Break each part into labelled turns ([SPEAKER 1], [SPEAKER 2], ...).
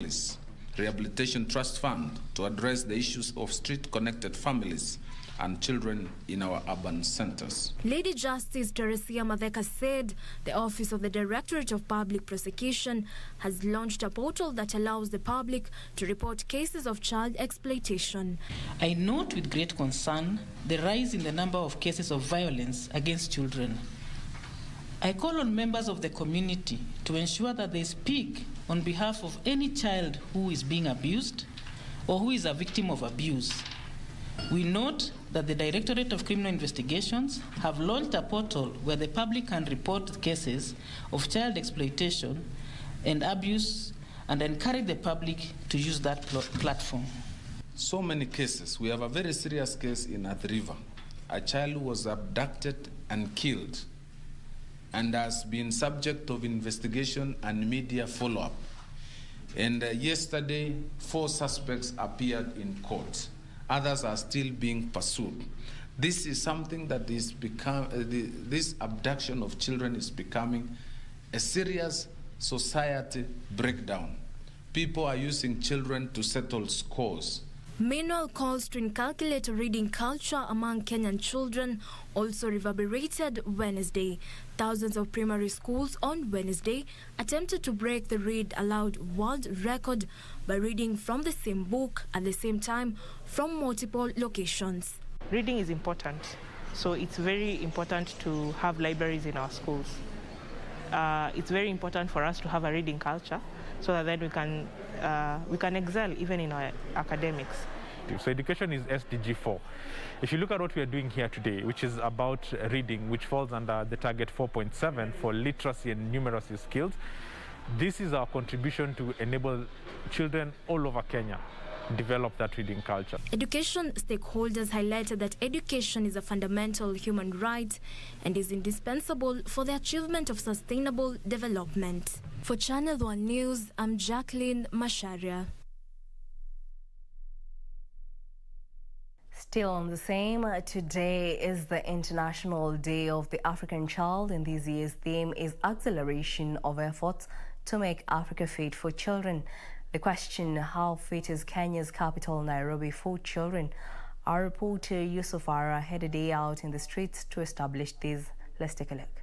[SPEAKER 1] Families Rehabilitation Trust Fund to address the issues of street-connected families and children in our urban centers.
[SPEAKER 2] Lady Justice Teresia Madheka said the Office of the Directorate of Public Prosecution has launched a portal that allows the public to report cases of child exploitation.
[SPEAKER 3] I note with great concern the rise in the number of cases of violence against children. I call on members of the community to ensure that they speak on behalf of any child who is being abused or who is a victim of abuse. We note that the Directorate of Criminal Investigations have launched a portal where the public can report cases of child exploitation and abuse and encourage the public to use that platform.
[SPEAKER 1] So many cases. We have a very serious case in Athi River. A child who was abducted and killed and has been subject of investigation and media follow-up. And yesterday, 4 suspects appeared in court. Others are still being pursued. This is something that is this abduction of children is becoming a serious society breakdown. People are using children to settle scores.
[SPEAKER 2] Meanwhile, calls to inculcate reading culture among Kenyan children also reverberated Wednesday. Thousands of primary schools on Wednesday attempted to break the read aloud world record by reading from the same book at the same time from multiple locations.
[SPEAKER 4] Reading is important, so it's very important to have libraries in our schools. It's very important for us to have a reading culture so that then we can excel even in our academics.
[SPEAKER 5] So education is SDG 4. If you look at what we are doing here today, which is about reading, which falls under the target 4.7 for literacy and numeracy skills, this is our contribution to enable children all over Kenya develop that reading culture.
[SPEAKER 2] Education stakeholders highlighted that education is a fundamental human right and is indispensable for the achievement of sustainable development. For Channel 1 News, I'm Jacqueline Masharia.
[SPEAKER 6] Still on the same, today is the International Day of the African Child, and this year's theme is acceleration of efforts to make Africa fit for children. The question, how fit is Kenya's capital, Nairobi, for children? Our reporter Yusuf Ara had a day out in the streets to establish this. Let's take a look.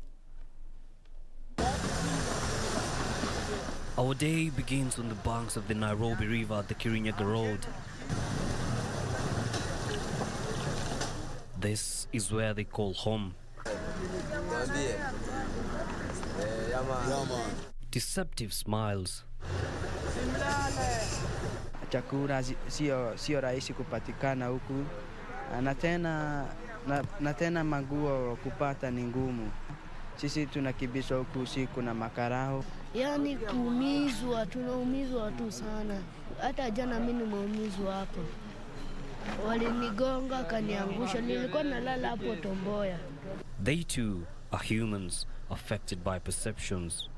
[SPEAKER 7] Our day begins on the banks of the Nairobi River at the Kirinyaga Road. This is where they call home. Deceptive smiles.
[SPEAKER 8] Chakula sio rahisi kupatikana huku, na tena maguo kupata ni ngumu. Sisi tunakibisha huku usiku na makarao.
[SPEAKER 9] Yani kuumizwa, tunaumizwa tu sana. Hata jana mimi nimeumizwa hapo. Walinigonga kaniangusha, nilikuwa nalala hapo Tomboya.
[SPEAKER 7] They too are humans affected by perceptions.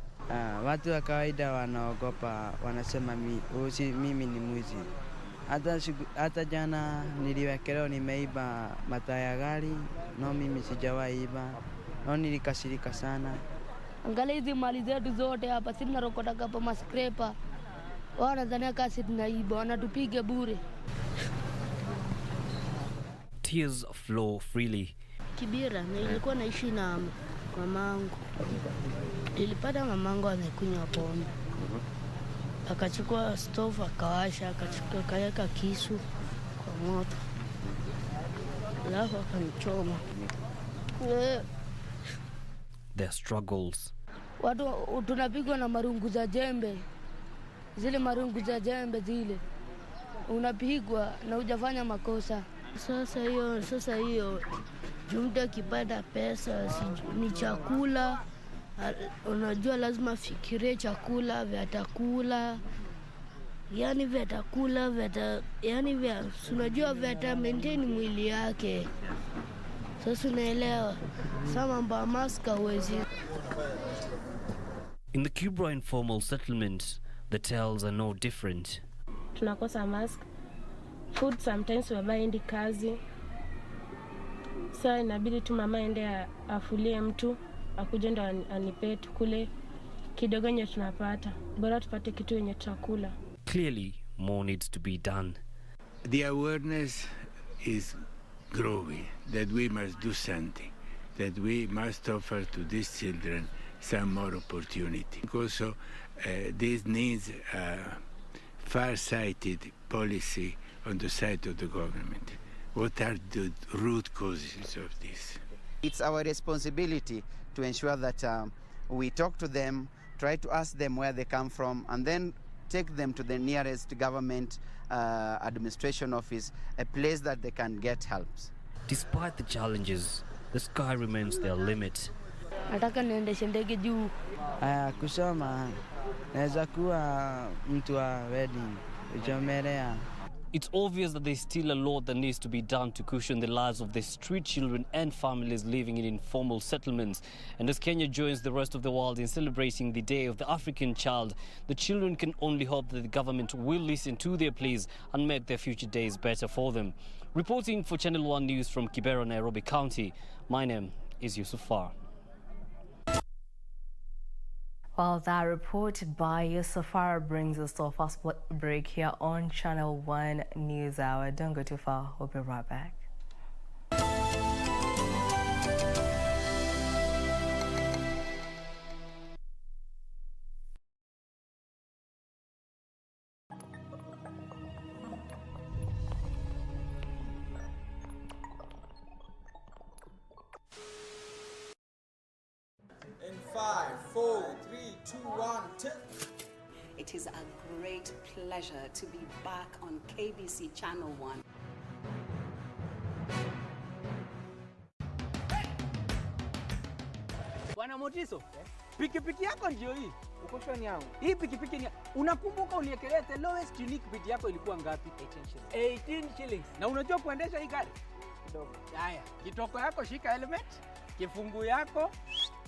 [SPEAKER 8] Watu wa kawaida wanaogopa, wanasema mimi ni mwizi. Hata jana niliwekelewa nimeiba mataa ya gari, no mimi sijawahi iba. No nilikasirika sana.
[SPEAKER 9] Angalia hizi mali zetu zote hapa, sisi tunarokota hapa maskrepa. Wanadhania kasi tunaiba, wanatupiga bure.
[SPEAKER 7] Tears flow freely.
[SPEAKER 9] Kibira, nilikuwa naishi na mamangu. Nilipata mamangu amekunywa pombe. Akachukua stove akawasha, akaweka kisu kwa moto. Alafu akanichoma.
[SPEAKER 7] Their struggles.
[SPEAKER 9] Watu tunapigwa na marungu za jembe. Zile marungu za jembe zile. Unapigwa na hujafanya makosa. Sasa hiyo mtu akipata pesa ni chakula, unajua lazima fikirie chakula vyatakula, yani vyatakula unajua vyata maintain mwili yake. Sasa unaelewa, sama mba maska huwezi.
[SPEAKER 7] In the Kibra informal settlement, the tales are no different.
[SPEAKER 10] Tunakosa mask. Food sometimes baba endi kazi. Sasa inabidi tu mama ende afulie mtu, akuje ndo anipe tukule kidogo yenye tunapata. Bora tupate kitu yenye tutakula.
[SPEAKER 7] Clearly, more needs to be done.
[SPEAKER 11] The awareness is growing that we must do something, that we must offer to these children some more opportunity. Also, this needs a far-sighted policy on the side of the government. What are the root causes of this?
[SPEAKER 12] It's our responsibility to ensure that we talk to them, try to ask them where they come from, and then take them to the nearest government administration office, a place that they can get help.
[SPEAKER 7] Despite the challenges, the sky remains their limit.
[SPEAKER 9] Nataka niendeshe ndege juu.
[SPEAKER 8] Kusoma naweza kuwa mtu wa wedding, kuchomelea.
[SPEAKER 7] It's obvious that there's still a lot that needs to be done to cushion the lives of the street children and families living in informal settlements. And as Kenya joins the rest of the world in celebrating the Day of the African Child, the children can only hope that the government will listen to their pleas and make their future days better for them. Reporting for Channel 1 News from Kibera, Nairobi County, my name is Yusufar.
[SPEAKER 6] Well, that report by Yusufar brings us to a fast break here on Channel 1 News Hour. Don't go too far. We'll be right back.
[SPEAKER 13] In 5, 4, 3, 2, 1, tip.
[SPEAKER 14] It is a great pleasure to be back on KBC Channel 1.
[SPEAKER 15] Bwana Motiso, pikipiki yako ndio hii. Uko shwani yangu. Hii pikipiki ni unakumbuka uniekelea the lowest unique bid yako ilikuwa ngapi? 18 shillings. Na unajua kuendesha hii gari? Kidogo. Haya, kitoko yako shika helmet, kifungu yako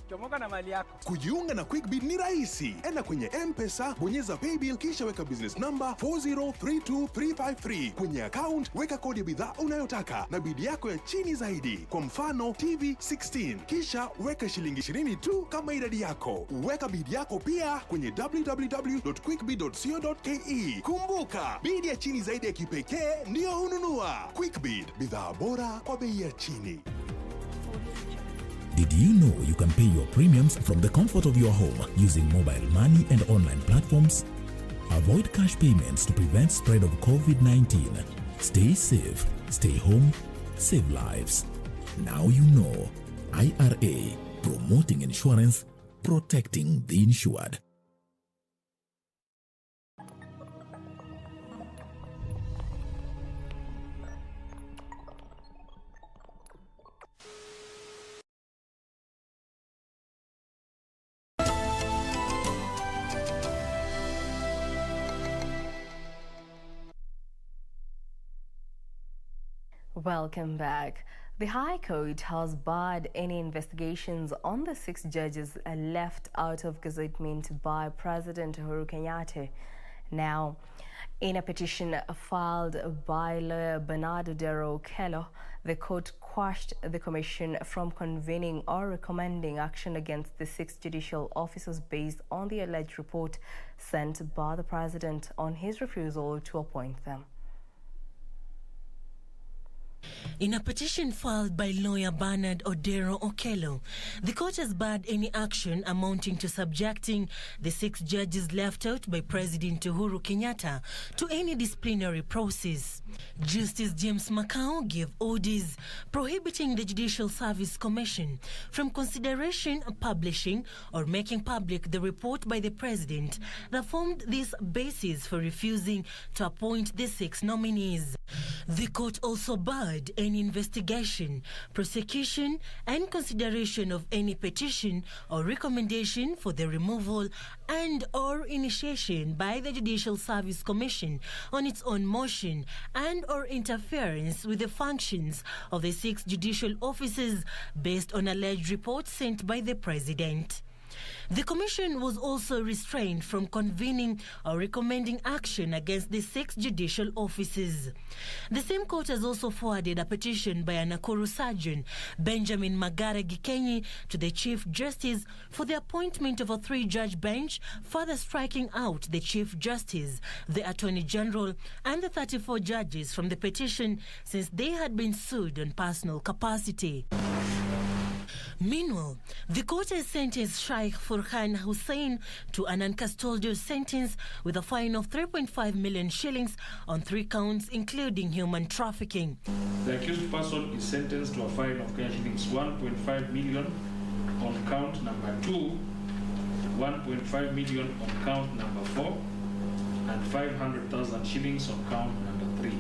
[SPEAKER 15] chomoka na mali yako.
[SPEAKER 16] Kujiunga na QuickBid ni rahisi. Enda kwenye M-Pesa, bonyeza paybill kisha weka business number 4032353. Kwenye account weka kodi ya bidhaa unayotaka na bid yako ya chini zaidi. Kwa mfano TV 16. Kisha weka shilingi 20 tu kama idadi yako. Weka bid yako pia kwenye www.quickbid.co.ke. Kumbuka, bid ya chini zaidi ya kipekee ndio hununua. QuickBid, bidhaa bora kwa bei ya chini.
[SPEAKER 17] Did you know you can pay your premiums from the comfort of your home using mobile money and online platforms? Avoid cash payments to prevent spread of COVID-19. Stay safe, stay home, save lives. Now you know. IRA, promoting insurance, protecting the insured.
[SPEAKER 6] Welcome back. The High Court has barred any investigations on the 6 judges left out of gazettement by President Uhuru Kenyatta. Now, in a petition filed by lawyer Bernardo Dero Kello, the court quashed the commission from convening or recommending action against the 6 judicial officers based on the alleged report sent by the president on his refusal to appoint them.
[SPEAKER 18] In a petition filed by lawyer Bernard Odero Okello, the court has barred any action amounting to subjecting the 6 judges left out by President Uhuru Kenyatta to any disciplinary process. Justice James Makau gave orders prohibiting the Judicial Service Commission from consideration, publishing, or making public the report by the president that formed this basis for refusing to appoint the 6 nominees. The court also barred any investigation, prosecution, and consideration of any petition or recommendation for the removal and or initiation by the Judicial Service Commission on its own motion and or interference with the functions of the 6 judicial officers based on alleged reports sent by the president. The Commission was also restrained from convening or recommending action against the 6 judicial offices. The same court has also forwarded a petition by a Nakuru surgeon, Benjamin Magare Gikenyi, to the Chief Justice for the appointment of a 3-judge bench, further striking out the Chief Justice, the Attorney General, and the 34 judges from the petition since they had been sued on personal capacity. Meanwhile, the court has sentenced Sheikh Furhan Hussein to an uncustodial sentence with a fine of 3.5 million shillings on 3 counts, including human trafficking.
[SPEAKER 19] The accused person is sentenced to a fine of shillings 1.5 million on count number 2, 1.5 million on count number 4, and 500,000 shillings on count number 3.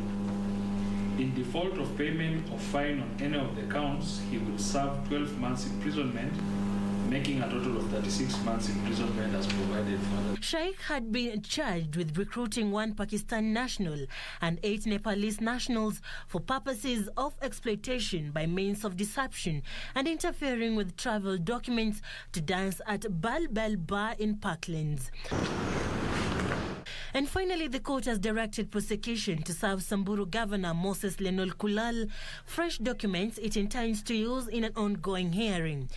[SPEAKER 19] In default of payment of fine on any of the counts, he will serve 12 months imprisonment, making a total of 36 months imprisonment as provided for.
[SPEAKER 18] Sheikh had been charged with recruiting 1 Pakistan national and 8 Nepalese nationals for purposes of exploitation by means of deception and interfering with travel documents to dance at Bal Bal Bar in Parklands. And finally, the court has directed prosecution to serve Samburu Governor Moses Lenol Kulal fresh documents it intends to use in an ongoing hearing.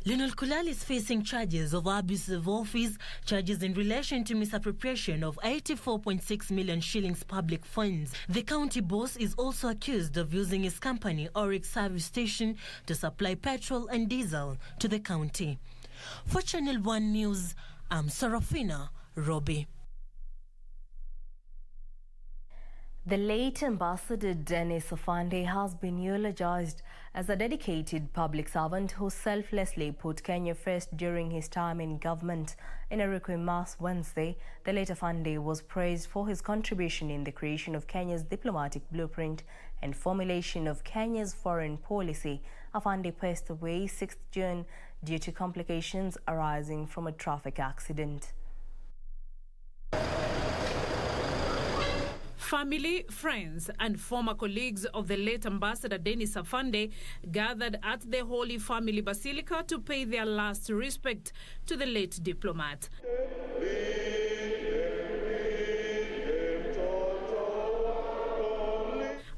[SPEAKER 18] Lenol Kulal is facing charges of abuse of office, charges in relation to misappropriation of 84.6 million shillings public funds. The county boss is also accused of using his company, Oryx Service Station, to supply petrol and diesel to the county. For Channel 1 News, I'm Sarafina Robbie.
[SPEAKER 6] The late Ambassador Dennis Afande has been eulogized as a dedicated public servant who selflessly put Kenya first during his time in government. In a Requiem Mass Wednesday, the late Afande was praised for his contribution in the creation of Kenya's diplomatic blueprint and formulation of Kenya's foreign policy. Afande passed away 6th June due to complications arising from a traffic accident.
[SPEAKER 20] Family, friends, and former colleagues of the late Ambassador Dennis Afande gathered at the Holy Family Basilica to pay their last respect to the late diplomat.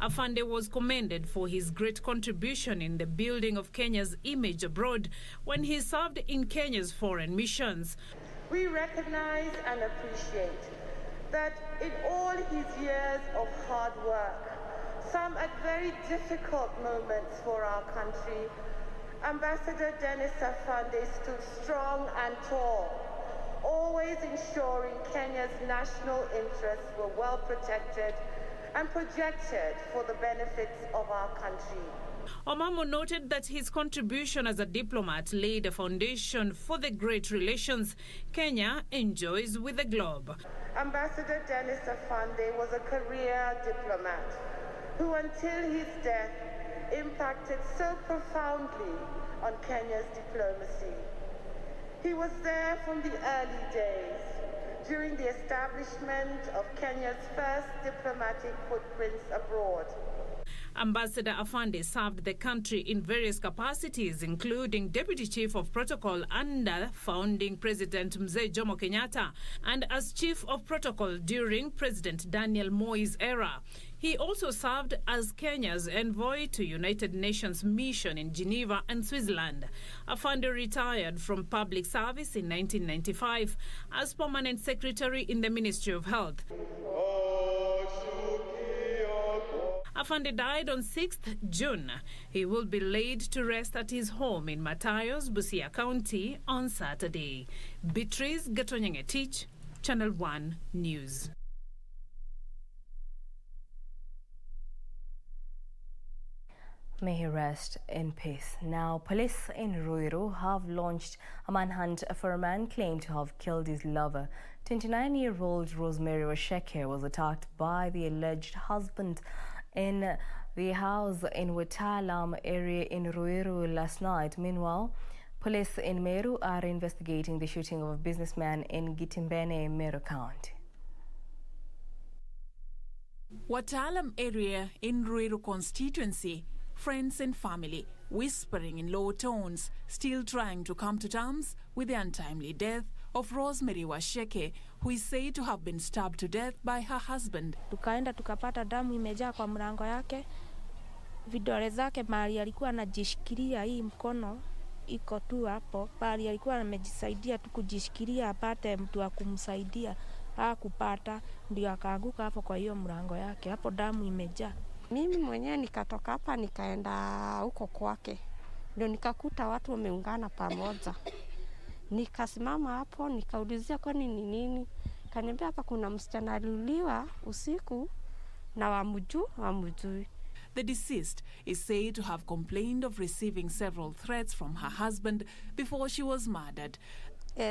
[SPEAKER 20] Afande was commended for his great contribution in the building of Kenya's image abroad when he served in Kenya's foreign missions.
[SPEAKER 21] We recognize and appreciate that in all his years of hard work, some at very difficult moments for our country, Ambassador Dennis Afande stood strong and tall, always ensuring Kenya's national interests were well protected and projected for the benefits of our country.
[SPEAKER 20] Omamo noted that his contribution as a diplomat laid a foundation for the great relations Kenya enjoys with the globe.
[SPEAKER 21] Ambassador Dennis Afande was a career diplomat who, until his death, impacted so profoundly on Kenya's diplomacy. He was there from the early days, during the establishment of Kenya's first diplomatic footprints abroad.
[SPEAKER 20] Ambassador Afande served the country in various capacities, including Deputy Chief of Protocol under founding President Mzee Jomo Kenyatta and as Chief of Protocol during President Daniel Moi's era. He also served as Kenya's envoy to United Nations mission in Geneva and Switzerland. Afande retired from public service in 1995 as Permanent Secretary in the Ministry of Health. Afande died on 6th June. He will be laid to rest at his home in Matayos, Busia County on Saturday. Beatrice Gatonyangetich, Channel 1 News.
[SPEAKER 6] May he rest in peace. Now, police in Ruiru have launched a manhunt for a man claimed to have killed his lover. 29-year-old Rosemary Washeke was attacked by the alleged husband in the house in Watalam area in Ruiru last night. Meanwhile, police in Meru are investigating the shooting of a businessman in Gitimbene, Meru County.
[SPEAKER 22] Watalam area in Ruiru constituency, friends and family whispering in low tones, still trying to come to terms with the untimely death of Rosemary Washeke, who is said to have been stabbed to death by her husband.
[SPEAKER 10] Tukaenda tukapata damu imejaa kwa mlango yake. Vidole zake mahali alikuwa anajishikilia, hii mkono iko tu hapo, mahali alikuwa amejisaidia tu kujishikilia apate mtu wa kumsaidia, hakupata, ndio akaanguka hapo kwa hiyo mlango yake. Hapo damu imejaa.
[SPEAKER 1] Mimi mwenyewe nikatoka hapa nikaenda huko kwake. Ndio nikakuta watu wameungana pamoja. Nikasimama hapo nikaulizia kwani ni nini? Kaniambia hapa kuna msichana aliuliwa usiku na wamjui.
[SPEAKER 22] The deceased is said to have complained of receiving several threats from her husband before she was murdered.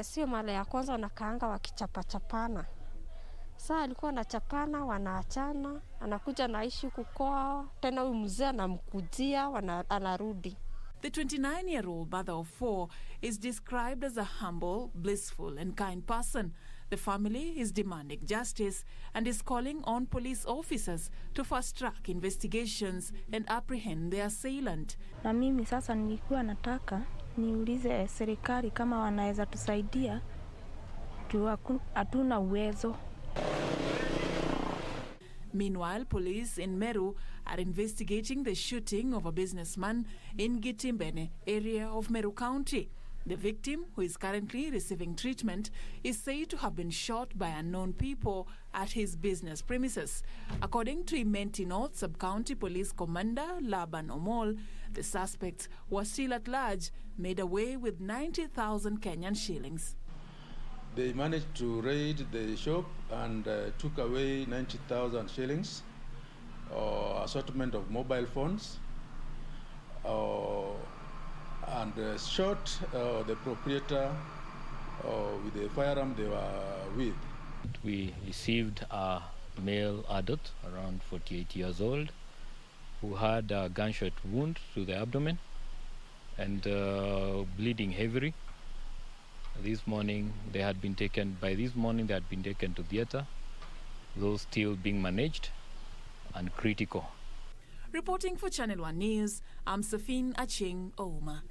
[SPEAKER 1] Sio mara ya kwanza wanakaanga wakichapachapana. Saa alikuwa anachapana, wanaachana, anakuja naishi kukoa, tena huyu mzee anamkujia, anarudi.
[SPEAKER 22] The 29-year-old mother of 4 is described as a humble, blissful and kind person. The family is demanding justice and is calling on police officers to fast-track investigations and apprehend the assailant.
[SPEAKER 10] Na mimi sasa nilikuwa nataka niulize serikali kama wanaweza tusaidia, hatuna uwezo.
[SPEAKER 22] Meanwhile, police in Meru are investigating the shooting of a businessman in Gitimbene area of Meru County. The victim, who is currently receiving treatment, is said to have been shot by unknown people at his business premises. According to Imenti North Sub-County Police Commander Laban Omol, the suspects were still at large, made away with 90,000 Kenyan shillings.
[SPEAKER 3] They managed to raid the shop and took away 90,000 shillings, assortment of mobile phones, and shot the proprietor with the firearm they were with.
[SPEAKER 23] We received a male adult around 48 years old who had a gunshot wound to the abdomen and bleeding heavily. This morning they had been taken to theater, those still being managed and critical.
[SPEAKER 22] Reporting for Channel 1 News, I'm Safin Acheng Ouma.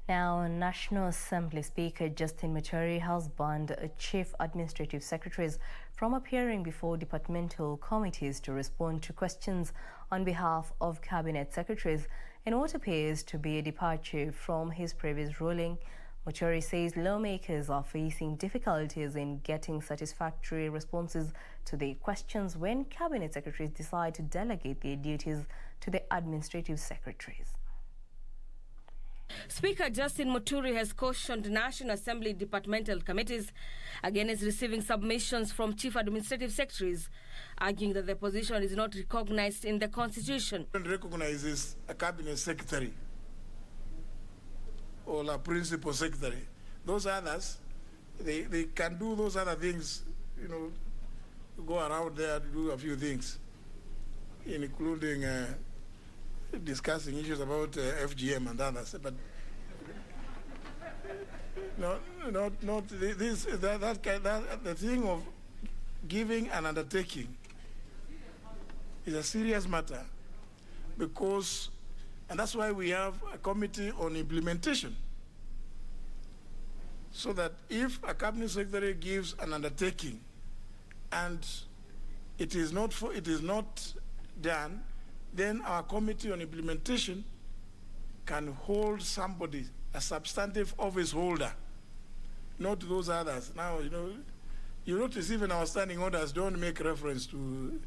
[SPEAKER 6] Now, National Assembly Speaker Justin Muturi has banned Chief Administrative Secretaries from appearing before departmental committees to respond to questions on behalf of Cabinet Secretaries in what appears to be a departure from his previous ruling. Muturi says lawmakers are facing difficulties in getting satisfactory responses to their questions when Cabinet Secretaries decide to delegate their duties to the Administrative Secretaries.
[SPEAKER 24] Speaker Justin Muturi has cautioned National Assembly departmental committees against receiving submissions from Chief Administrative Secretaries, arguing that the position is not recognized in the Constitution.
[SPEAKER 25] It recognizes a Cabinet Secretary or a Principal Secretary. Those others, they can do those other things, go around there to do a few things, including discussing issues about FGM and others, but not this. The thing of giving an undertaking is a serious matter, because, and that's why we have a committee on implementation, so that if a cabinet secretary gives an undertaking and it is not done, then our committee on implementation can hold somebody, a substantive office holder, not those others. Now, you notice even our standing orders don't make reference to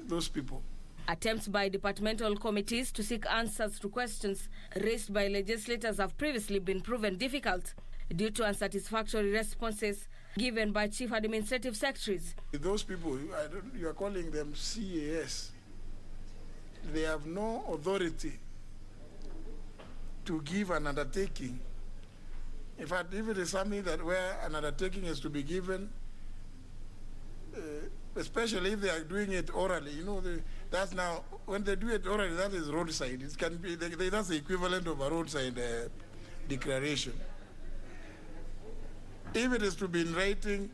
[SPEAKER 25] those people.
[SPEAKER 24] Attempts by departmental committees to seek answers to questions raised by legislators have previously been proven difficult due to unsatisfactory responses given by Chief Administrative Secretaries.
[SPEAKER 25] Those people, you are calling them CAS. They have no authority to give an undertaking. In fact, if it is something that where an undertaking is to be given, especially if they are doing it orally, that's now, when they do it orally, that is roadside. It can be, that's the equivalent of a roadside declaration. If it is to be in writing,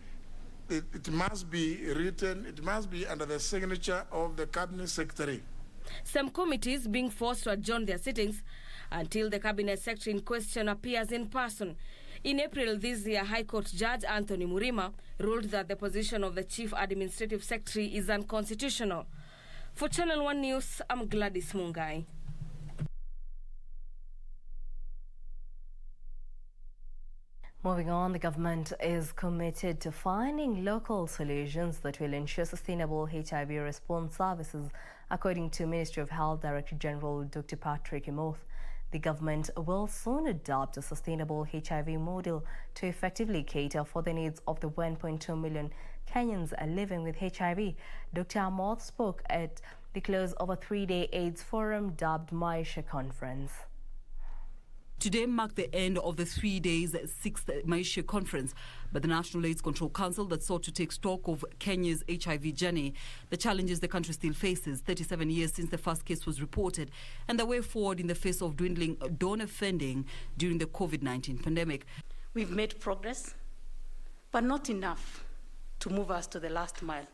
[SPEAKER 25] it must be written, it must be under the signature of the Cabinet Secretary.
[SPEAKER 24] Some committees being forced to adjourn their sittings until the cabinet secretary in question appears in person. In April this year, High Court Judge Anthony Murima ruled that the position of the Chief Administrative Secretary is unconstitutional. For Channel 1 News, I'm Gladys Mungai.
[SPEAKER 6] Moving on, the government is committed to finding local solutions that will ensure sustainable HIV response services, according to Ministry of Health Director General Dr. Patrick Imoth. The government will soon adopt a sustainable HIV model to effectively cater for the needs of the 1.2 million Kenyans living with HIV. Dr. Imoth spoke at the close of a 3-day AIDS forum dubbed Maisha Conference.
[SPEAKER 2] Today marked the end of the 3 days 6th Maisha Conference by the National AIDS Control Council that sought to take stock of Kenya's HIV journey, the challenges the country still faces 37 years since the first case was reported, and the way forward in the face of dwindling donor funding during the COVID-19 pandemic.
[SPEAKER 4] We've made progress, but not enough to move us to the last mile.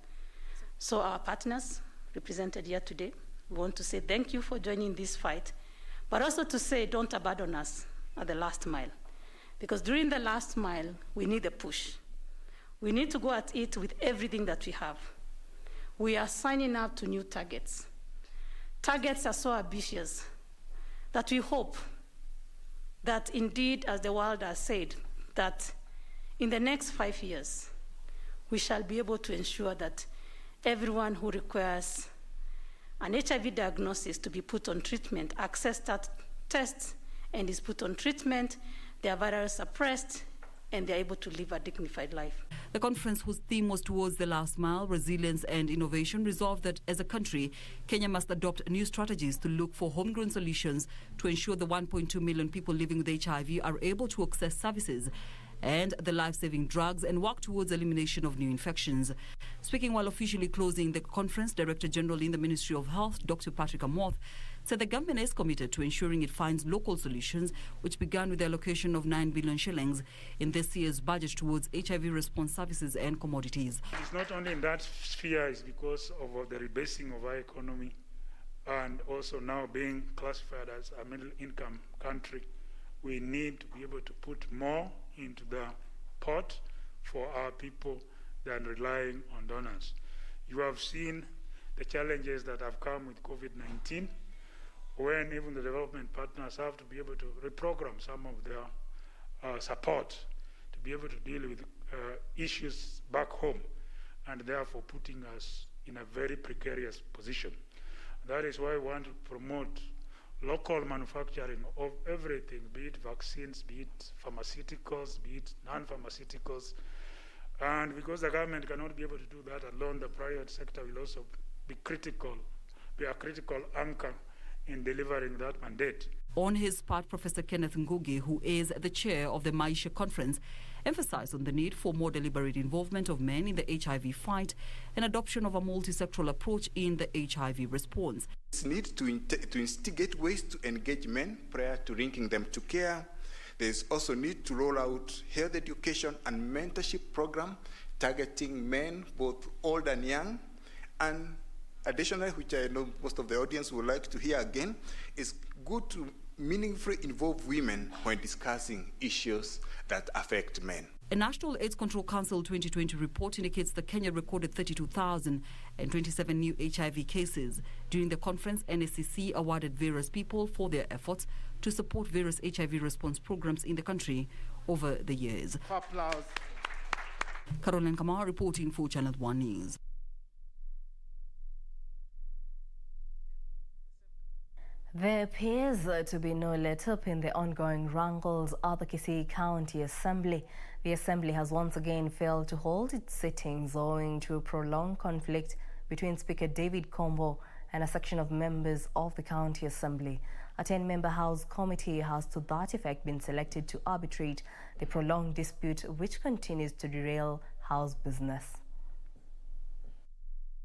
[SPEAKER 4] So our partners represented here today, we want to say thank you for joining this fight, but also to say don't abandon us at the last mile. Because during the last mile, we need a push. We need to go at it with everything that we have. We are signing up to new targets. Targets are so ambitious that we hope that indeed, as the world has said, that in the next 5 years, we shall be able to ensure that everyone who requires an HIV diagnosis to be put on treatment, access that tests, and is put on treatment, their virus suppressed, and they're able to live a dignified life.
[SPEAKER 2] The conference, whose theme was towards the last mile, resilience and innovation, resolved that as a country, Kenya must adopt new strategies to look for homegrown solutions to ensure the 1.2 million people living with HIV are able to access services and the life-saving drugs and work towards elimination of new infections. Speaking while officially closing the conference, Director General in the Ministry of Health, Dr. Patrick Imoth, said the government is committed to ensuring it finds local solutions, which began with the allocation of 9 billion shillings in this year's budget towards HIV response services and commodities.
[SPEAKER 5] It's not only in that sphere, it's because of the rebasing of our economy and also now being classified as a middle-income country. We need to be able to put more into the pot for our people than relying on donors. You have seen the challenges that have come with COVID-19, when even the development partners have to be able to reprogram some of their support to be able to deal with issues back home, and therefore putting us in a very precarious position. That is why we want to promote local manufacturing of everything, be it vaccines, be it pharmaceuticals, be it non-pharmaceuticals. And because the government cannot be able to do that alone, the private sector will also be a critical anchor in delivering that mandate.
[SPEAKER 2] On his part, Professor Kenneth Ngugi, who is the chair of the Maisha Conference, emphasized on the need for more deliberate involvement of men in the HIV fight and adoption of a multi-sectoral approach in the HIV response.
[SPEAKER 11] It's need to instigate ways to engage men prior to linking them to care. There's also need to roll out health education and mentorship program targeting men, both old and young. And additionally, which I know most of the audience would like to hear again, is good to meaningfully involve women when discussing issues that affect men.
[SPEAKER 2] A National AIDS Control Council 2020 report indicates that Kenya recorded 32,027 new HIV cases. During the conference, NSCC awarded various people for their efforts to support various HIV response programs in the country over the years.
[SPEAKER 25] Applause.
[SPEAKER 2] Caroline Kamar reporting for Channel 1 News.
[SPEAKER 6] There appears to be no let-up in the ongoing wrangles at the KISII County Assembly. The Assembly has once again failed to hold its sittings owing to a prolonged conflict between Speaker David Kombo and a section of members of the County Assembly. A 10-member House committee has to that effect been selected to arbitrate the prolonged dispute, which continues to derail House business.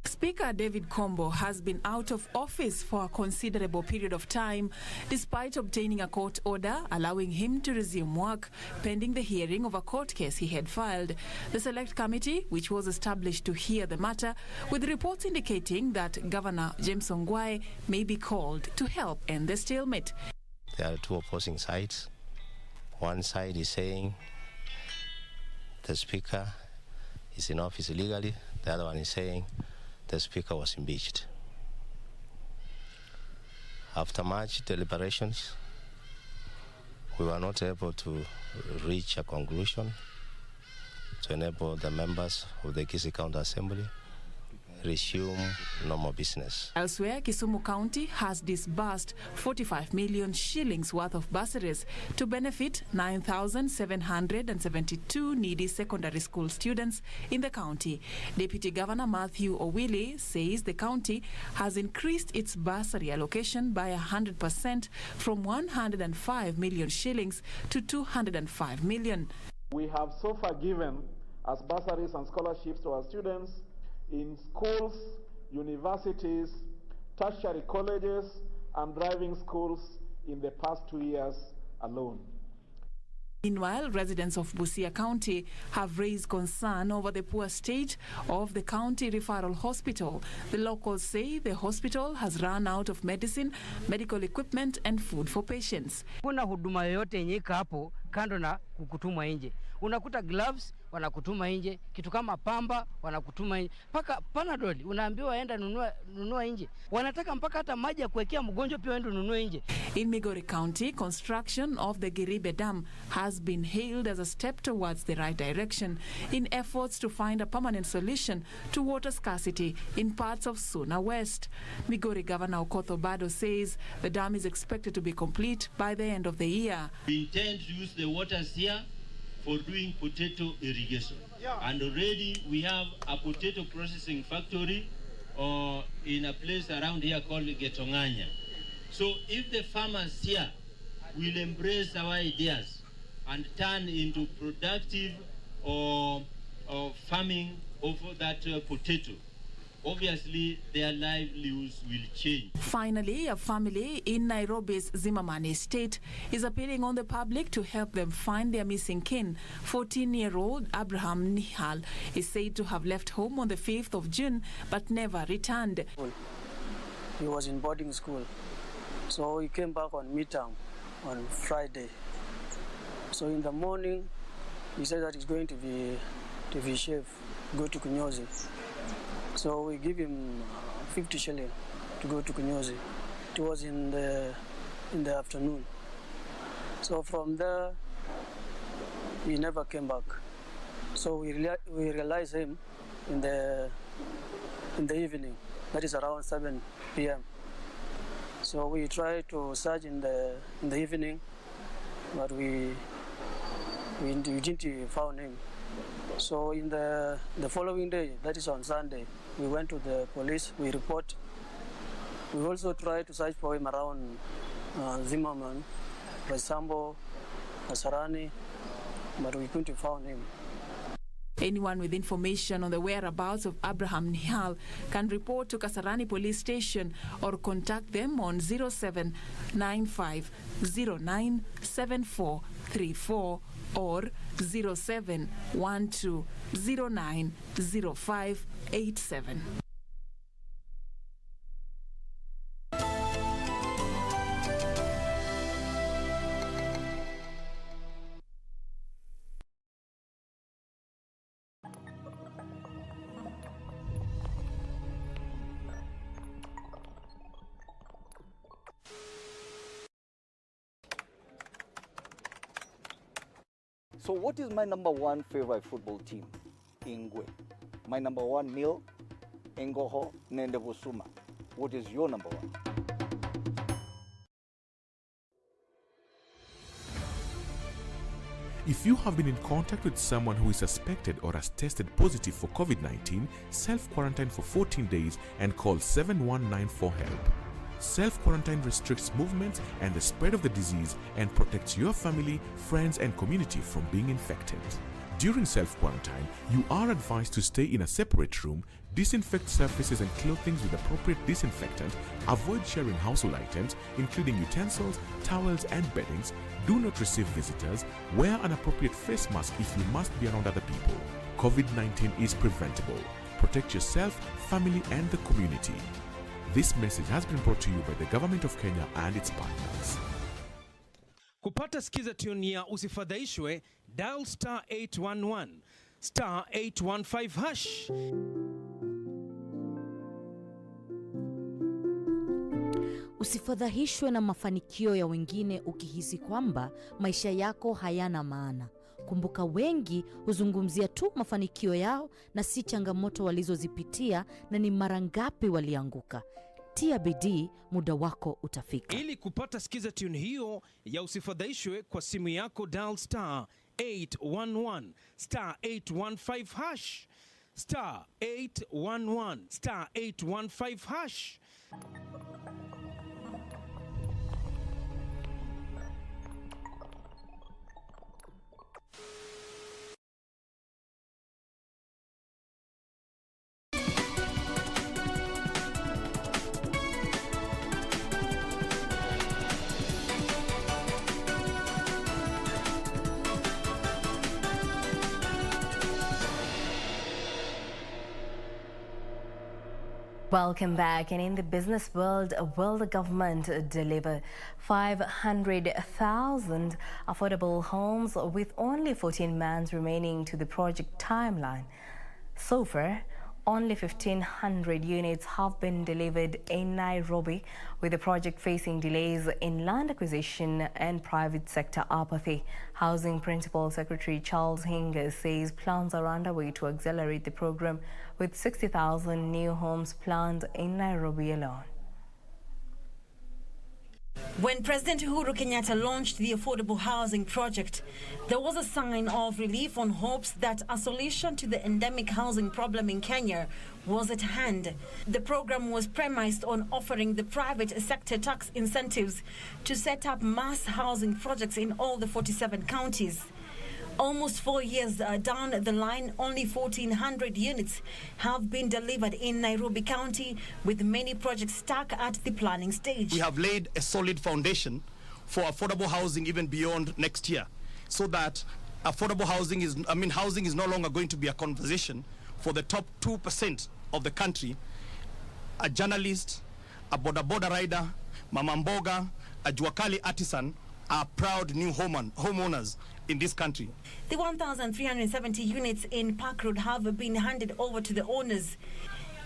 [SPEAKER 22] Speaker David Kombo has been out of office for a considerable period of time, despite obtaining a court order allowing him to resume work pending the hearing of a court case he had filed. The Select Committee, which was established to hear the matter, with reports indicating that Governor James Ongwae may be called to help end the stalemate.
[SPEAKER 7] there are two opposing sides. One side is saying the Speaker is in office illegally. The other one is saying the Speaker was impeached. After much deliberations, we were not able to reach a conclusion to enable the members of the KISII County Assembly resume normal business.
[SPEAKER 22] Elsewhere, Kisumu County has disbursed 45 million shillings worth of bursaries to benefit 9,772 needy secondary school students in the county. Deputy Governor Matthew Owili says the county has increased its bursary allocation by 100% from 105 million shillings to 205 million.
[SPEAKER 8] We have so far given as bursaries and scholarships to our students in schools, universities, tertiary colleges, and driving schools in the past 2 years alone.
[SPEAKER 22] Meanwhile, residents of Busia County have raised concern over the poor state of the county referral hospital. The locals say the hospital has run out of medicine, medical equipment, and food for patients.
[SPEAKER 9] Kuna huduma yoyote yenye iko hapo kando na kukutumwa nje. Unakuta gloves wanakutuma nje, kitu kama pamba wanakutuma nje, paka Panadol unaambiwa enda nunua nje. Wanataka mpaka hata maji ya kuwekea mgonjwa pia ende nunue nje.
[SPEAKER 22] In Migori County, construction of the Giribe Dam has been hailed as a step towards the right direction in efforts to find a permanent solution to water scarcity in parts of Suna West. Migori Governor Okoth Obado says the dam is expected to be complete by the end of the year.
[SPEAKER 12] We intend to use the waters here for doing potato irrigation. And already we have a potato processing factory in a place around here called Getonganya. So if the farmers here will embrace our ideas and turn into productive farming of that potato, obviously their livelihoods will change.
[SPEAKER 22] Finally, a family in Nairobi's Zimmerman estate is appealing on the public to help them find their missing kin. 14-year-old Abraham Nihal is said to have left home on the 5th of June but never returned.
[SPEAKER 13] He was in boarding school, so he came back on midterm on Friday. So in the morning, he said that he's going to be chef, go to Kunyozi. So we give him 50 shillings to go to Kunyozi. It was in the afternoon. So from there, he never came back. So we realized him in the evening. That is around 7 p.m. So we tried to search in the evening, but we didn't find him. So in the following day, that is on Sunday, we went to the police, we report. We also tried to search for him around Zimmerman, Resambo, Kasarani, but we couldn't find him.
[SPEAKER 22] Anyone with information on the whereabouts of Abraham Nihal can report to Kasarani Police Station or contact them on 0795097434 or 0712090587.
[SPEAKER 26] So what is my number one favorite football team? Ingwe. My number one meal? Engoho Nendevusuma. What is your number one?
[SPEAKER 16] If you have been in contact with someone who is suspected or has tested positive for COVID-19, self-quarantine for 14 days and call 7194 for help. Self-quarantine restricts movement and the spread of the disease and protects your family, friends, and community from being infected. During self-quarantine, you are advised to stay in a separate room, disinfect surfaces and clothing with appropriate disinfectant, avoid sharing household items, including utensils, towels, and beddings, do not receive visitors, wear an appropriate face mask if you must be around other people. COVID-19 is preventable. Protect yourself, family, and the community. This message has been brought to you by the Government of Kenya and its partners.
[SPEAKER 14] Kupata skiza tune ya usifadhaishwe, dial star 811 star 815 hash.
[SPEAKER 15] Usifadhaishwe na mafanikio ya wengine ukihisi kwamba maisha yako hayana maana. Kumbuka, wengi huzungumzia tu mafanikio yao na si changamoto walizozipitia na ni mara ngapi walianguka. Tia bidii, muda wako utafika.
[SPEAKER 14] Ili kupata skiza tune hiyo ya usifadhaishwe kwa simu yako, dial star 811 star 815 hash. Star 811 star 815 hash.
[SPEAKER 6] Welcome back. And in the business world, will the government deliver 500,000 affordable homes with only 14 months remaining to the project timeline? So far, only 1,500 units have been delivered in Nairobi, with the project facing delays in land acquisition and private sector apathy. Housing Principal Secretary Charles Hinger says plans are underway to accelerate the program, with 60,000 new homes planned in Nairobi alone.
[SPEAKER 17] When President Uhuru Kenyatta launched the affordable housing project, there was a sign of relief on hopes that a solution to the endemic housing problem in Kenya was at hand. The program was premised on offering the private sector tax incentives to set up mass housing projects in all the 47 counties. Almost 4 years down the line, only 1,400 units have been delivered in Nairobi County, with many projects stuck at the planning stage.
[SPEAKER 18] We have laid a solid foundation for affordable housing even beyond next year, so that affordable housing housing is no longer going to be a conversation for the top 2% of the country. A journalist, a boda rider, mama mboga, a juakali artisan are proud new homeowners in this country.
[SPEAKER 17] The 1,370 units in Park Road have been handed over to the owners.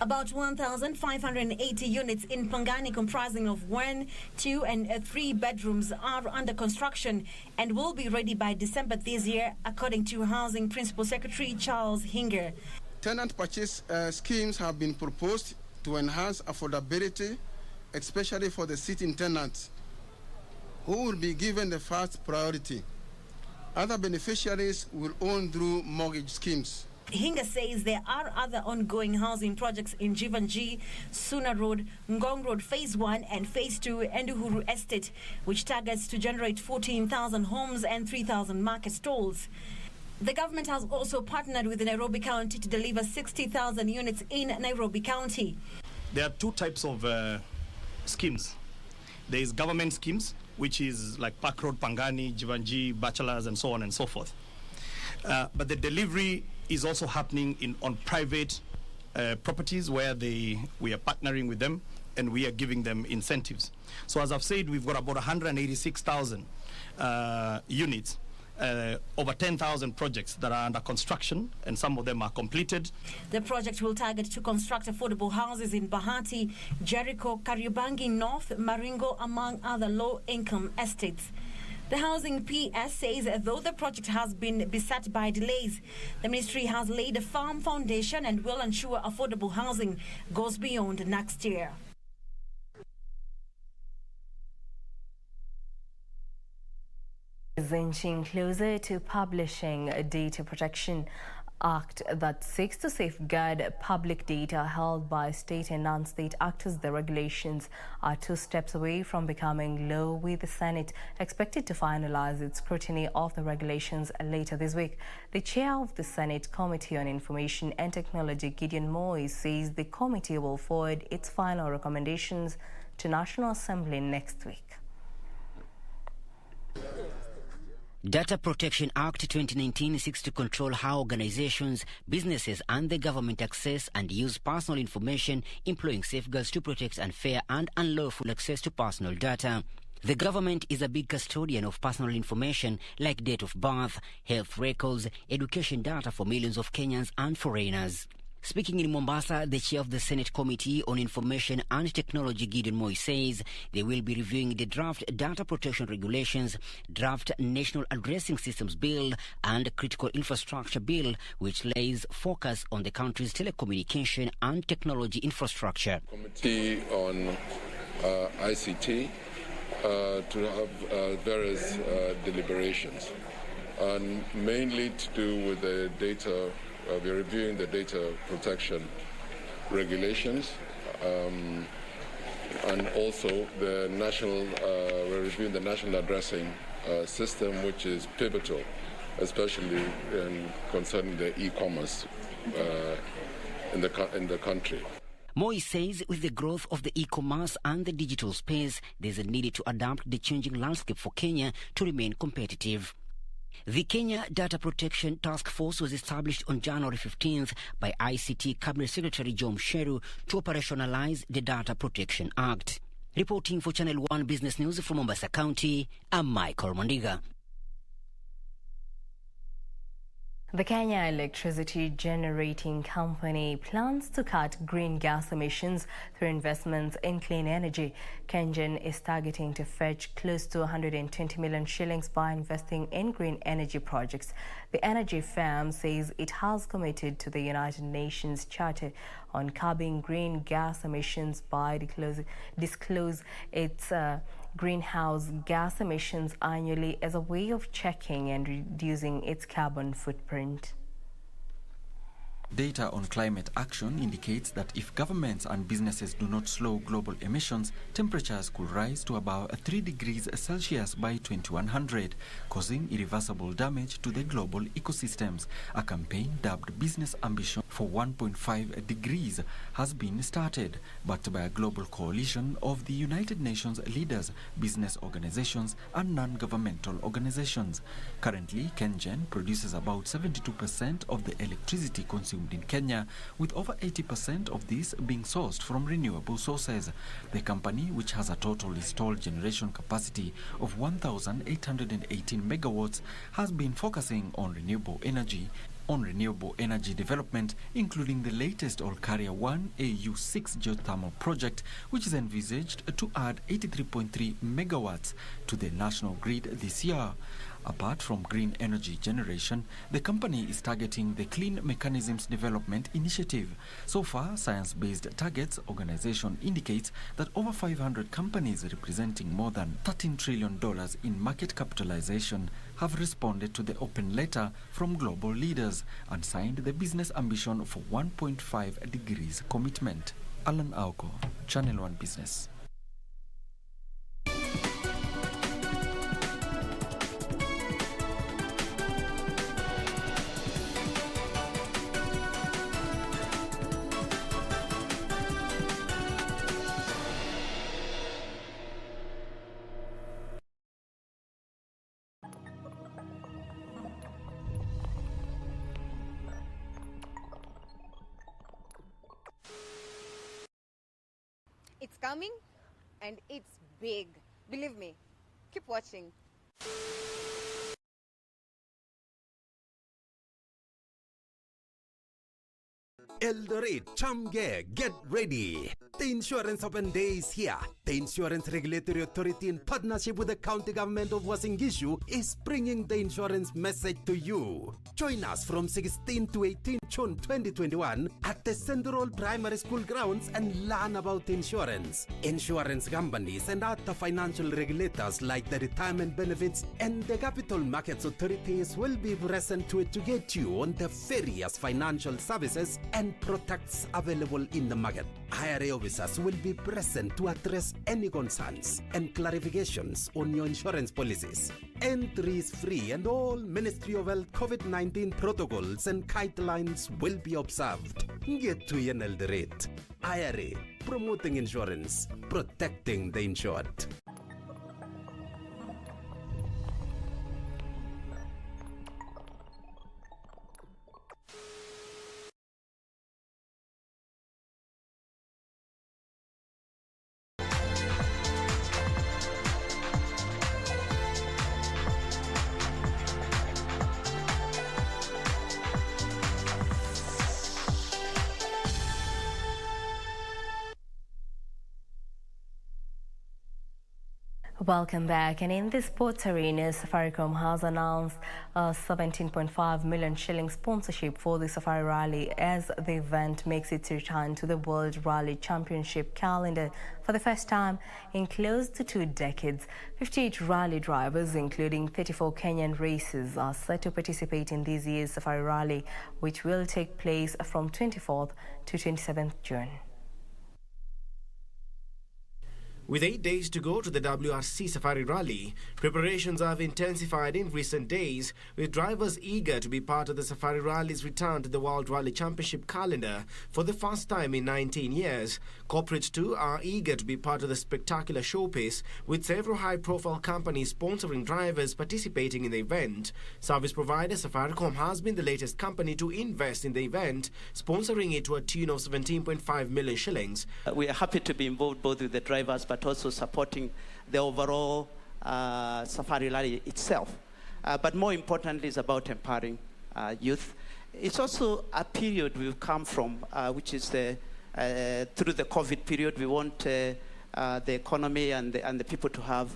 [SPEAKER 17] About 1,580 units in Pangani, comprising of 1, 2 and 3 bedrooms, are under construction and will be ready by December this year, according to Housing Principal Secretary Charles Hinger.
[SPEAKER 19] Tenant purchase schemes have been proposed to enhance affordability, especially for the sitting tenants, who will be given the first priority. Other beneficiaries will own through mortgage schemes.
[SPEAKER 17] Hinger says there are other ongoing housing projects in Jivanji, Suna Road, Ngong Road Phase 1 and Phase 2 and Uhuru Estate, which targets to generate 14,000 homes and 3,000 market stalls. The government has also partnered with the Nairobi County to deliver 60,000 units in Nairobi County.
[SPEAKER 18] There are two types of schemes. There is government schemes, which is like Park Road, Pangani, Jivanji, Bachelors, and so on and so forth. But the delivery is also happening on private properties where we are partnering with them and we are giving them incentives. So as I've said, we've got about 186,000 units, over 10,000 projects that are under construction, and some of them are completed.
[SPEAKER 17] The project will target to construct affordable houses in Bahati, Jericho, Kariobangi North, Maringo, among other low-income estates. The Housing PS says though the project has been beset by delays, the ministry has laid a firm foundation and will ensure affordable housing goes beyond next year.
[SPEAKER 6] Is inching closer to publishing a Data Protection Act that seeks to safeguard public data held by state and non-state actors. The regulations are 2 steps away from becoming law, with the Senate expected to finalize its scrutiny of the regulations later this week. The chair of the Senate Committee on Information and Technology, Gideon Moy, says the committee will forward its final recommendations to National Assembly next week.
[SPEAKER 21] Data Protection Act 2019 seeks to control how organizations, businesses and the government access and use personal information, employing safeguards to protect unfair and unlawful access to personal data. The government is a big custodian of personal information like date of birth, health records, education data for millions of Kenyans and foreigners. Speaking in Mombasa, the chair of the Senate Committee on Information and Technology, Gideon Moi, says they will be reviewing the draft data protection regulations, draft National Addressing Systems Bill, and Critical Infrastructure Bill, which lays focus on the country's telecommunication and technology infrastructure.
[SPEAKER 1] Committee on ICT to have various deliberations, and mainly to do with the data. We're reviewing the data protection regulations, and also the we're reviewing the national addressing system, which is pivotal, especially concerning the e-commerce in the country.
[SPEAKER 21] Moi says with the growth of the e-commerce and the digital space, there's a need to adapt the changing landscape for Kenya to remain competitive. The Kenya Data Protection Task Force was established on January 15th by ICT Cabinet Secretary John Sheru to operationalize the Data Protection Act. Reporting for Channel 1 Business News from Mombasa County, I'm Michael Mandiga.
[SPEAKER 6] The Kenya Electricity Generating Company plans to cut green gas emissions through investments in clean energy. KenGen is targeting to fetch close to 120 million shillings by investing in green energy projects. The energy firm says it has committed to the United Nations Charter on curbing green gas emissions by disclose its greenhouse gas emissions annually as a way of checking and reducing its carbon footprint.
[SPEAKER 3] Data on climate action indicates that if governments and businesses do not slow global emissions, temperatures could rise to about 3 degrees Celsius by 2100, causing irreversible damage to the global ecosystems. A campaign dubbed Business Ambition for 1.5 degrees has been started, backed by a global coalition of the United Nations leaders, business organizations, and non-governmental organizations. Currently, KenGen produces about 72% of the electricity consumed in Kenya, with over 80% of this being sourced from renewable sources. The company, which has a total installed generation capacity of 1,818 megawatts, has been focusing on renewable energy development, including the latest Olkaria 1 AU6 geothermal project, which is envisaged to add 83.3 megawatts to the national grid this year. Apart from green energy generation, the company is targeting the Clean Mechanisms Development Initiative. So far, Science-Based Targets organization indicates that over 500 companies representing more than $13 trillion in market capitalization have responded to the open letter from global leaders and signed the Business Ambition for 1.5 degrees commitment. Alan Auko, Channel 1 Business.
[SPEAKER 10] It's coming and it's big. Believe me. Keep watching.
[SPEAKER 20] Eldoret, Chamge, get ready. The Insurance Open Day is here. The Insurance Regulatory Authority, in partnership with the County Government of Uasin Gishu, is bringing the insurance message to you. Join us from 16 to 18 June 2021 at the Central Primary School grounds and learn about insurance. Insurance companies and other financial regulators like the Retirement Benefits and the Capital Markets Authorities will be present to educate you on the various financial services and products available in the market. IRA officers will be present to address any concerns and clarifications on your insurance policies. Entry is free and all Ministry of Health COVID-19 protocols and guidelines will be observed. Get to Eldoret. IRA, promoting insurance, protecting the insured.
[SPEAKER 6] Welcome back. And in the sports arena, Safaricom has announced a 17.5 million shilling sponsorship for the Safari Rally as the event makes its return to the World Rally Championship calendar for the first time in close to 2 decades. 58 rally drivers, including 34 Kenyan racers, are set to participate in this year's Safari Rally, which will take place from 24th to 27th June.
[SPEAKER 4] With 8 days to go to the WRC Safari Rally, preparations have intensified in recent days, with drivers eager to be part of the Safari Rally's return to the World Rally Championship calendar for the first time in 19 years. Corporates too are eager to be part of the spectacular showpiece, with several high-profile companies sponsoring drivers participating in the event. Service provider Safaricom has been the latest company to invest in the event, sponsoring it to a tune of 17.5 million shillings.
[SPEAKER 5] We are happy to be involved both with the drivers but also supporting the overall Safari Rally itself. But more importantly, it's about empowering youth. It's also a period we've come from, which is through the COVID period. We want the economy and the people to have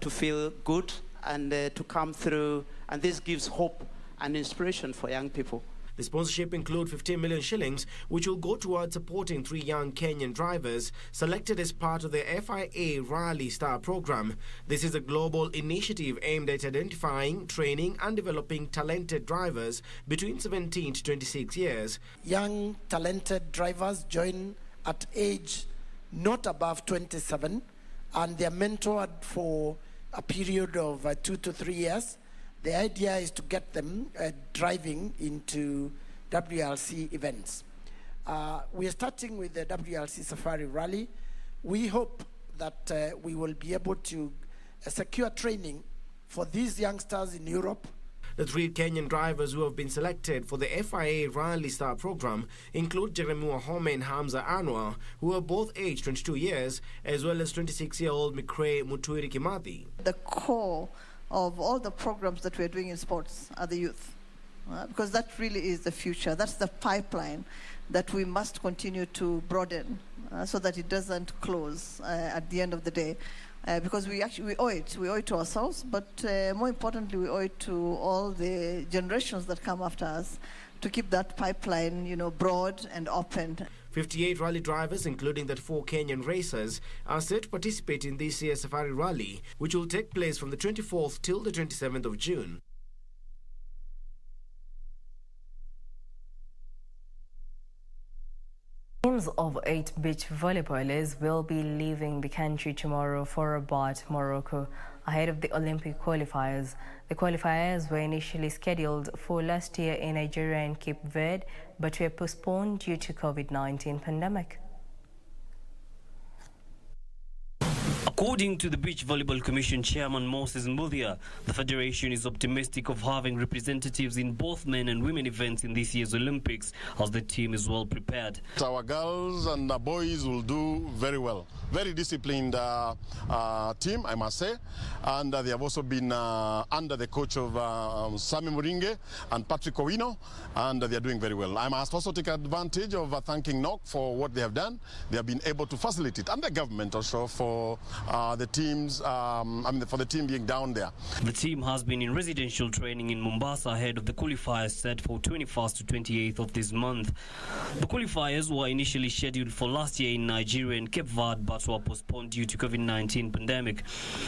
[SPEAKER 5] to feel good and to come through, and this gives hope and inspiration for young people.
[SPEAKER 4] The sponsorship includes 15 million shillings, which will go towards supporting 3 young Kenyan drivers selected as part of the FIA Rally Star program. This is a global initiative aimed at identifying, training and developing talented drivers between 17 to 26 years.
[SPEAKER 11] Young talented drivers join at age not above 27, and they're mentored for a period of 2 to 3 years. The idea is to get them driving into WRC events. We are starting with the WRC Safari Rally. We hope that we will be able to secure training for these youngsters in Europe.
[SPEAKER 4] The 3 Kenyan drivers who have been selected for the FIA Rally Star program include Jeremy Wahome and Hamza Anwar, who are both aged 22 years, as well as 26-year-old Mikre Muturi Kimathi.
[SPEAKER 23] The core of all the programs that we're doing in sports are the youth, because that really is the future. That's the pipeline that we must continue to broaden so that it doesn't close at the end of the day, because we owe it. We owe it to ourselves, but more importantly, we owe it to all the generations that come after us to keep that pipeline, broad and open.
[SPEAKER 4] 58 rally drivers, including the 4 Kenyan racers, are set to participate in this year's Safari Rally, which will take place from the 24th till the 27th of June.
[SPEAKER 6] Teams of 8 beach volleyballers will be leaving the country tomorrow for Rabat, Morocco, ahead of the Olympic qualifiers. The qualifiers were initially scheduled for last year in Nigeria and Cape Verde, but were postponed due to COVID-19 pandemic.
[SPEAKER 24] According to the Beach Volleyball Commission Chairman Moses Muthia, the Federation is optimistic of having representatives in both men and women events in this year's Olympics, as the team is well prepared.
[SPEAKER 25] Our girls and the boys will do very well. Very disciplined team, I must say. And they have also been under the coach of Sami Muringe and Patrick Owino, and they are doing very well. I must also take advantage of thanking NOC for what they have done. They have been able to facilitate, and the government also, for the teams, for the team being down there.
[SPEAKER 24] The team has been in residential training in Mombasa ahead of the qualifiers set for 21st to 28th of this month. The qualifiers were initially scheduled for last year in Nigeria and Cape Verde, but were postponed due to COVID-19 pandemic.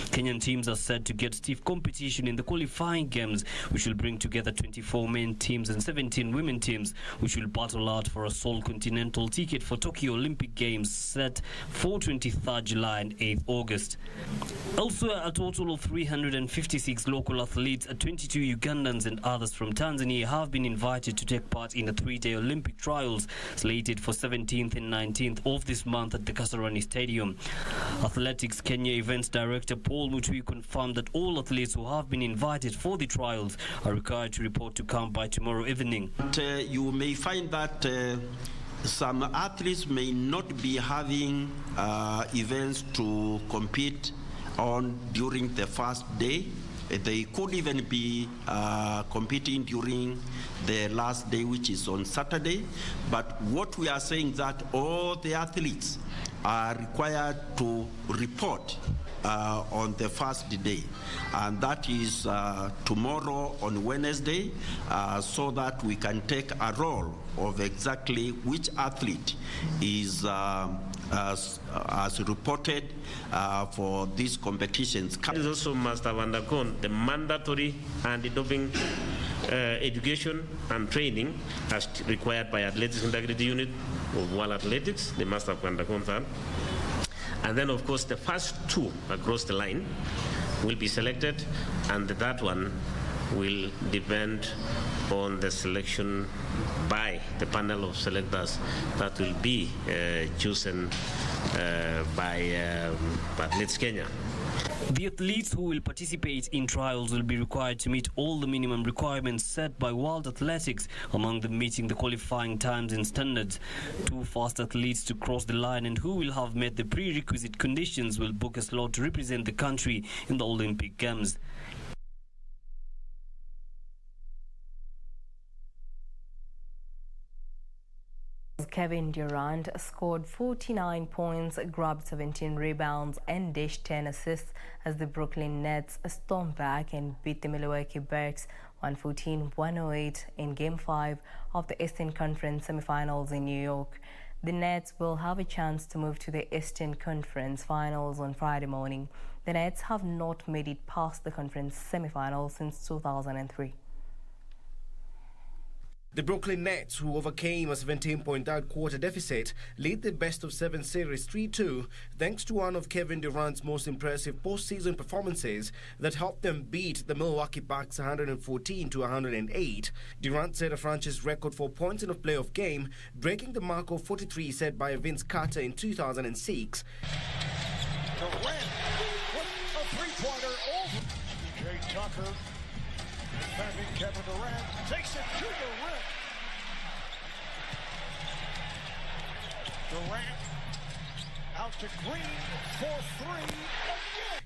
[SPEAKER 24] Kenyan teams are set to get stiff competition in the qualifying games, which will bring together 24 men teams and 17 women teams, which will battle out for a sole continental ticket for Tokyo Olympic Games set for 23rd July and 8th August. Elsewhere, a total of 356 local athletes, 22 Ugandans and others from Tanzania have been invited to take part in the 3-day Olympic trials slated for 17th and 19th of this month at the Kasarani Stadium. Athletics Kenya Events Director Paul Mutui confirmed that all athletes who have been invited for the trials are required to report to camp by tomorrow evening.
[SPEAKER 27] You may find that some athletes may not be having events to compete on during the first day. They could even be competing during the last day, which is on Saturday. But what we are saying that all the athletes are required to report on the first day, and that is tomorrow on Wednesday, so that we can take a roll of exactly which athlete is as reported for these competitions.
[SPEAKER 2] It also must have undergone the mandatory anti-doping education and training as required by Athletics Integrity Unit of World Athletics. They must have undergone that. And then, of course, the first two across the line will be selected, and that one will depend on the selection by the panel of selectors that will be chosen by Athletics Kenya.
[SPEAKER 24] The athletes who will participate in trials will be required to meet all the minimum requirements set by World Athletics, among them meeting the qualifying times and standards. 2 fast athletes to cross the line and who will have met the prerequisite conditions will book a slot to represent the country in the Olympic Games.
[SPEAKER 6] Kevin Durant scored 49 points, grabbed 17 rebounds and dished 10 assists as the Brooklyn Nets stormed back and beat the Milwaukee Bucks 114-108 in Game 5 of the Eastern Conference semifinals in New York. The Nets will have a chance to move to the Eastern Conference Finals on Friday morning. The Nets have not made it past the conference semifinals since 2003.
[SPEAKER 4] The Brooklyn Nets, who overcame a 17-point third-quarter deficit, lead the best-of-7 series 3-2 thanks to one of Kevin Durant's most impressive postseason performances that helped them beat the Milwaukee Bucks 114-108. Durant set a franchise record for points in a playoff game, breaking the mark of 43 set by Vince Carter in 2006.
[SPEAKER 7] Durant with a three-pointer over. Jay Tucker defending Kevin Durant, takes it to Durant. Durant out to Green for 3.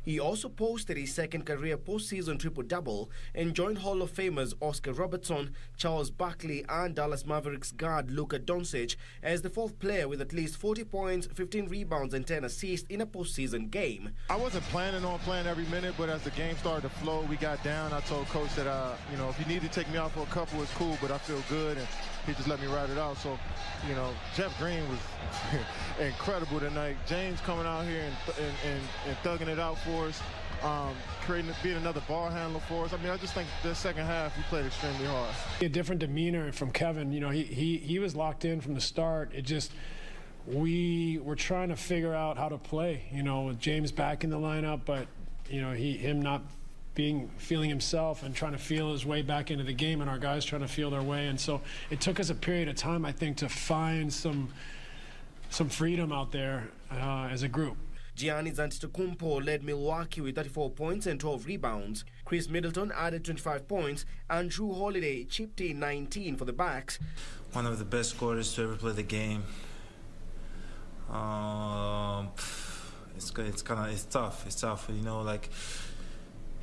[SPEAKER 4] He also posted his second career postseason triple-double and joined Hall of Famers Oscar Robertson, Charles Barkley and Dallas Mavericks guard Luka Doncic as the 4th player with at least 40 points, 15 rebounds and 10 assists in a postseason game.
[SPEAKER 8] I wasn't planning on playing every minute, but as the game started to flow, we got down. I told Coach that, if he needed to take me out for a couple, it's cool, but I feel good, and he just let me ride it out. So, Jeff Green was incredible tonight. James coming out here and thugging it out for us, being another ball handler for us. I just think the second half he played extremely hard.
[SPEAKER 9] A different demeanor from Kevin. He was locked in from the start. It just, we were trying to figure out how to play, with James back in the lineup, but him not feeling himself and trying to feel his way back into the game, and our guys trying to feel their way. And so it took us a period of time, I think, to find some freedom out there as a group.
[SPEAKER 4] Giannis Antetokounmpo led Milwaukee with 34 points and 12 rebounds. Chris Middleton added 25 points, and Drew Holiday chipped in 19 for the Bucks.
[SPEAKER 12] One of the best scorers to ever play the game. It's tough. It's tough.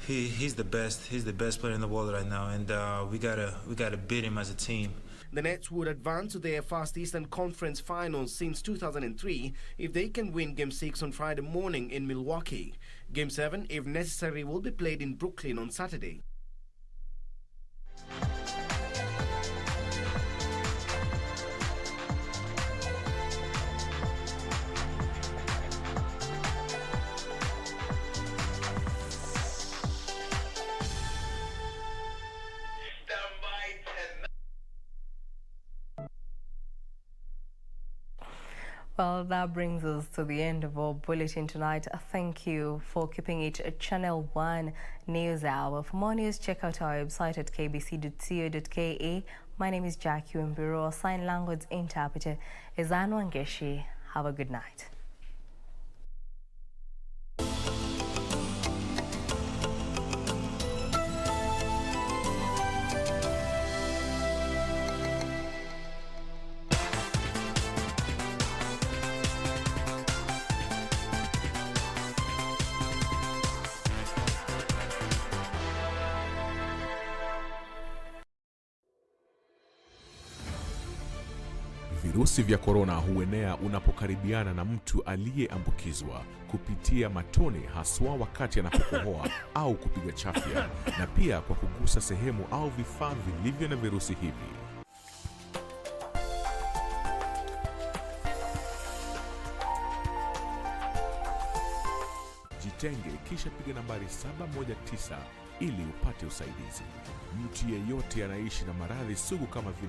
[SPEAKER 12] He's the best. He's the best player in the world right now, and we gotta beat him as a team.
[SPEAKER 4] The Nets would advance to their first Eastern Conference Finals since 2003 if they can win Game 6 on Friday morning in Milwaukee. Game 7, if necessary, will be played in Brooklyn on Saturday.
[SPEAKER 6] Well, that brings us to the end of our bulletin tonight. Thank you for keeping it a Channel 1 News Hour. For more news, check out our website at kbc.co.ke. My name is Jacky Wambiru. Our sign language interpreter is Anwangeshi. Have a good night.
[SPEAKER 13] Virusi vya korona huenea unapokaribiana na mtu aliyeambukizwa kupitia matone, haswa wakati anapokohoa au kupiga chafya, na pia kwa kugusa sehemu au vifaa vilivyo na virusi hivi. Jitenge kisha piga nambari 719 ili upate usaidizi. Mtu yeyote anaishi na maradhi sugu kama